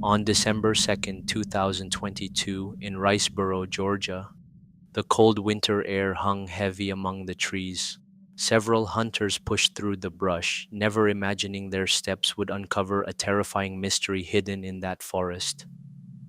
On December 2nd, 2022, in Riceboro, Georgia, the cold winter air hung heavy among the trees. Several hunters pushed through the brush, never imagining their steps would uncover a terrifying mystery hidden in that forest.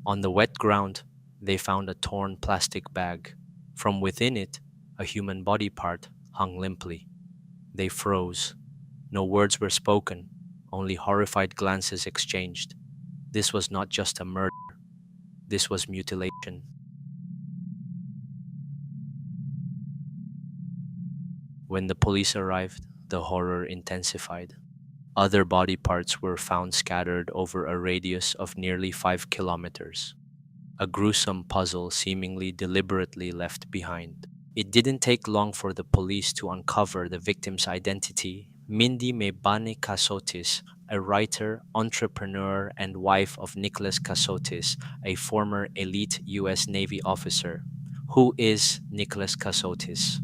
On the wet ground, they found a torn plastic bag. From within it, a human body part hung limply. They froze. No words were spoken, only horrified glances exchanged. This was not just a murder, this was mutilation. When the police arrived, the horror intensified. Other body parts were found scattered over a radius of nearly 5 kilometers. A gruesome puzzle seemingly deliberately left behind. It didn't take long for the police to uncover the victim's identity. Mindi Mebane Kassotis, a writer, entrepreneur, and wife of Nicholas Kassotis, a former elite U.S. Navy officer. Who is Nicholas Kassotis?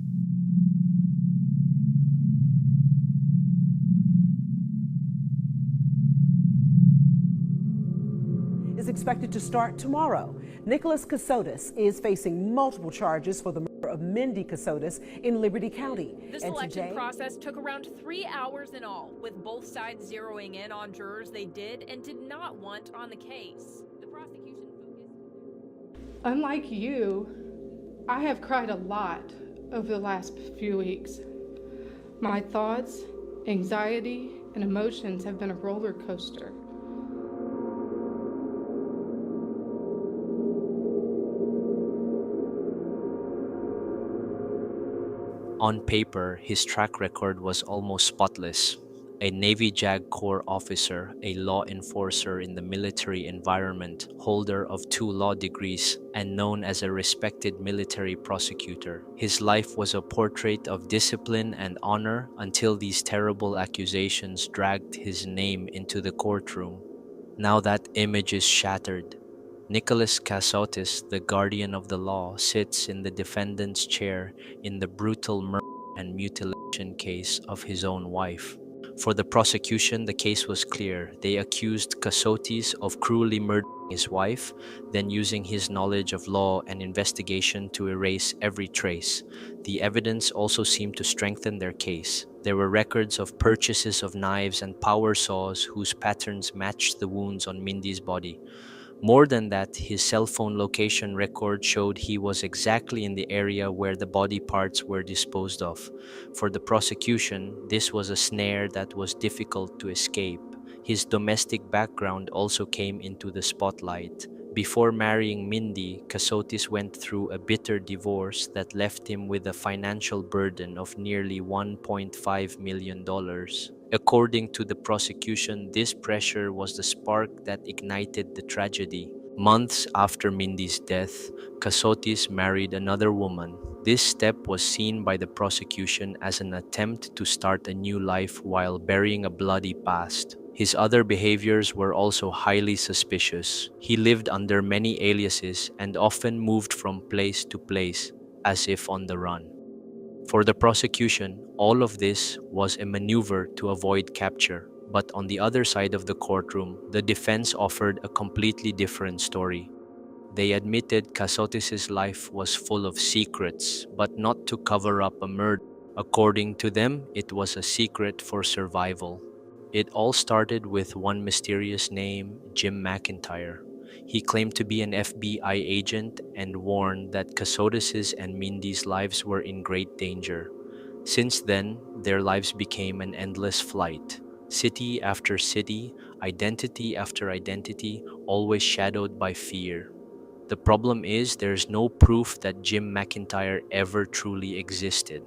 Is expected to start tomorrow. Nicholas Kassotis is facing multiple charges for the murder of Mindi Kassotis in Liberty County. The selection process took around 3 hours in all, with both sides zeroing in on jurors they did and did not want on the case. The prosecution focused. Unlike you, I have cried a lot over the last few weeks. My thoughts, anxiety, and emotions have been a roller coaster. On paper, his track record was almost spotless. A Navy JAG Corps officer, a law enforcer in the military environment, holder of 2 law degrees, and known as a respected military prosecutor. His life was a portrait of discipline and honor until these terrible accusations dragged his name into the courtroom. Now that image is shattered. Nicholas Kassotis, the guardian of the law, sits in the defendant's chair in the brutal murder and mutilation case of his own wife. For the prosecution, the case was clear. They accused Kassotis of cruelly murdering his wife, then using his knowledge of law and investigation to erase every trace. The evidence also seemed to strengthen their case. There were records of purchases of knives and power saws whose patterns matched the wounds on Mindy's body. More than that, his cell phone location record showed he was exactly in the area where the body parts were disposed of. For the prosecution, this was a snare that was difficult to escape. His domestic background also came into the spotlight. Before marrying Mindy, Kassotis went through a bitter divorce that left him with a financial burden of nearly $1.5 million. According to the prosecution, this pressure was the spark that ignited the tragedy. Months after Mindy's death, Kassotis married another woman. This step was seen by the prosecution as an attempt to start a new life while burying a bloody past. His other behaviors were also highly suspicious. He lived under many aliases and often moved from place to place, as if on the run. For the prosecution, all of this was a maneuver to avoid capture. But on the other side of the courtroom, the defense offered a completely different story. They admitted Kassotis' life was full of secrets, but not to cover up a murder. According to them, it was a secret for survival. It all started with one mysterious name, Jim McIntyre. He claimed to be an FBI agent and warned that Kassotis' and Mindy's lives were in great danger. Since then, their lives became an endless flight. City after city, identity after identity, always shadowed by fear. The problem is there's no proof that Jim McIntyre ever truly existed.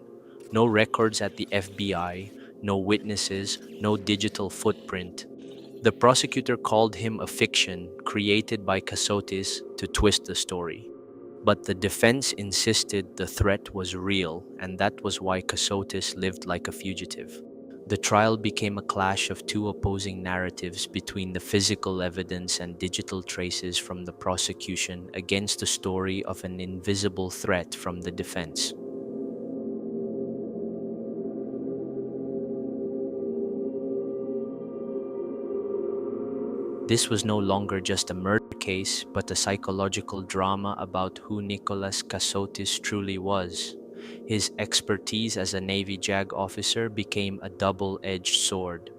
No records at the FBI, no witnesses, no digital footprint. The prosecutor called him a fiction created by Kassotis to twist the story. But the defense insisted the threat was real, and that was why Kassotis lived like a fugitive. The trial became a clash of two opposing narratives between the physical evidence and digital traces from the prosecution against the story of an invisible threat from the defense. This was no longer just a murder case, but a psychological drama about who Nicholas Kassotis truly was. His expertise as a Navy JAG officer became a double-edged sword.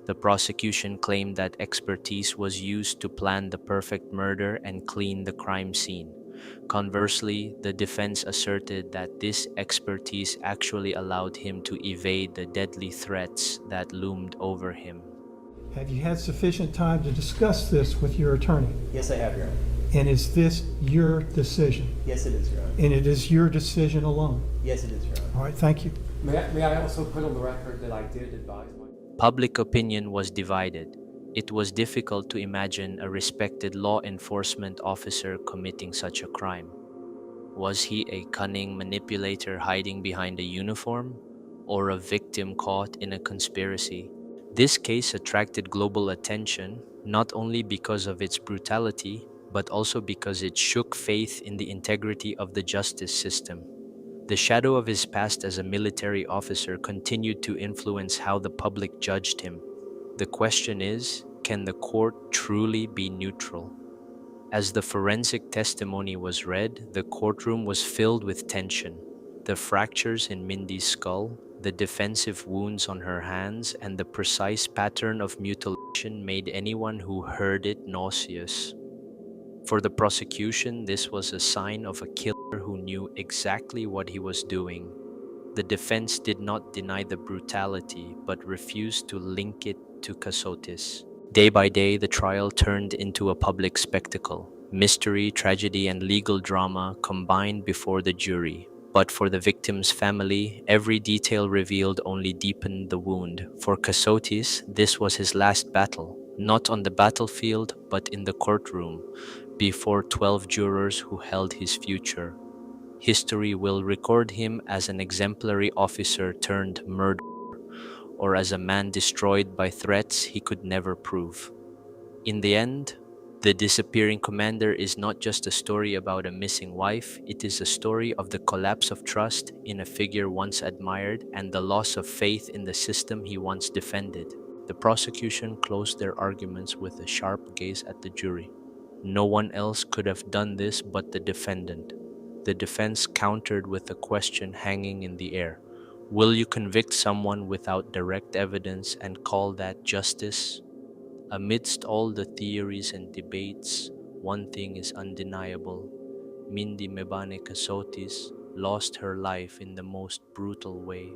The prosecution claimed that expertise was used to plan the perfect murder and clean the crime scene. Conversely, the defense asserted that this expertise actually allowed him to evade the deadly threats that loomed over him. Have you had sufficient time to discuss this with your attorney? Yes, I have, Your Honor. And is this your decision? Yes, it is, Your Honor. And it is your decision alone? Yes, it is, Your Honor. All right, thank you. May I also put on the record that I did advise my... Public opinion was divided. It was difficult to imagine a respected law enforcement officer committing such a crime. Was he a cunning manipulator hiding behind a uniform, or a victim caught in a conspiracy? This case attracted global attention, not only because of its brutality, but also because it shook faith in the integrity of the justice system. The shadow of his past as a military officer continued to influence how the public judged him. The question is, can the court truly be neutral? As the forensic testimony was read, the courtroom was filled with tension. The fractures in Mindi's skull, the defensive wounds on her hands, and the precise pattern of mutilation made anyone who heard it nauseous. For the prosecution, this was a sign of a killer who knew exactly what he was doing. The defense did not deny the brutality, but refused to link it to Kassotis. Day by day, the trial turned into a public spectacle. Mystery, tragedy, and legal drama combined before the jury. But for the victim's family, every detail revealed only deepened the wound. For Kassotis, this was his last battle, not on the battlefield, but in the courtroom, before 12 jurors who held his future. History will record him as an exemplary officer turned murderer, or as a man destroyed by threats he could never prove. In the end, the disappearing commander is not just a story about a missing wife, it is a story of the collapse of trust in a figure once admired and the loss of faith in the system he once defended. The prosecution closed their arguments with a sharp gaze at the jury. No one else could have done this but the defendant. The defense countered with a question hanging in the air. Will you convict someone without direct evidence and call that justice? Amidst all the theories and debates, one thing is undeniable. Mindi Mebane Kassotis lost her life in the most brutal way.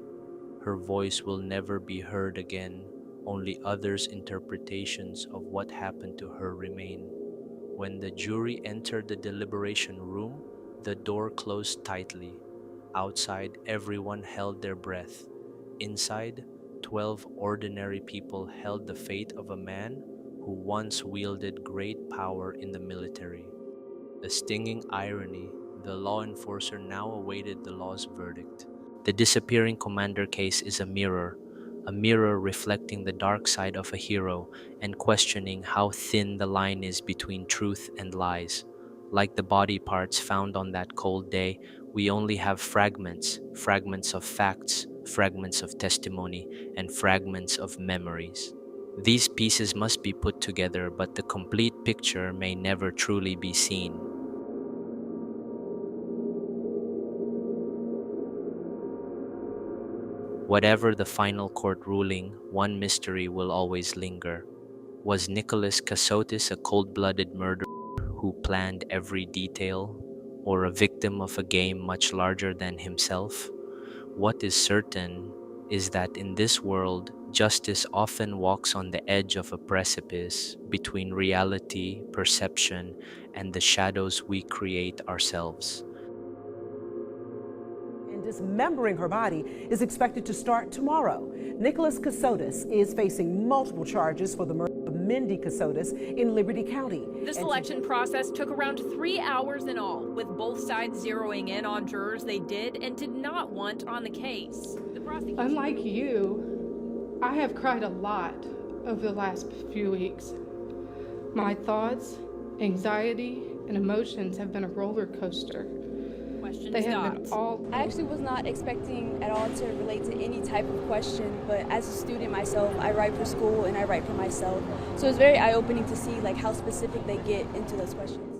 Her voice will never be heard again. Only others' interpretations of what happened to her remain. When the jury entered the deliberation room, the door closed tightly. Outside, everyone held their breath. Inside, 12 ordinary people held the fate of a man who once wielded great power in the military. A stinging irony, the law enforcer now awaited the law's verdict. The disappearing commander case is a mirror reflecting the dark side of a hero and questioning how thin the line is between truth and lies. Like the body parts found on that cold day, we only have fragments of facts, fragments of testimony, and fragments of memories. These pieces must be put together, but the complete picture may never truly be seen. Whatever the final court ruling, one mystery will always linger. Was Nicholas Kassotis a cold-blooded murderer who planned every detail, or a victim of a game much larger than himself? What is certain is that in this world, justice often walks on the edge of a precipice between reality, perception, and the shadows we create ourselves. And dismembering her body is expected to start tomorrow. Nicholas Kassotis is facing multiple charges for the murder of Mindi Kassotis in Liberty County. The selection process took around 3 hours in all, with both sides zeroing in on jurors they did and did not want on the case. The prosecution... Unlike you, I have cried a lot over the last few weeks. My thoughts, anxiety, and emotions have been a roller coaster. Questions They have been stopped. all. I actually was not expecting at all to relate to any type of question, but as a student myself, I write for school and I write for myself. So it's very eye-opening to see like how specific they get into those questions.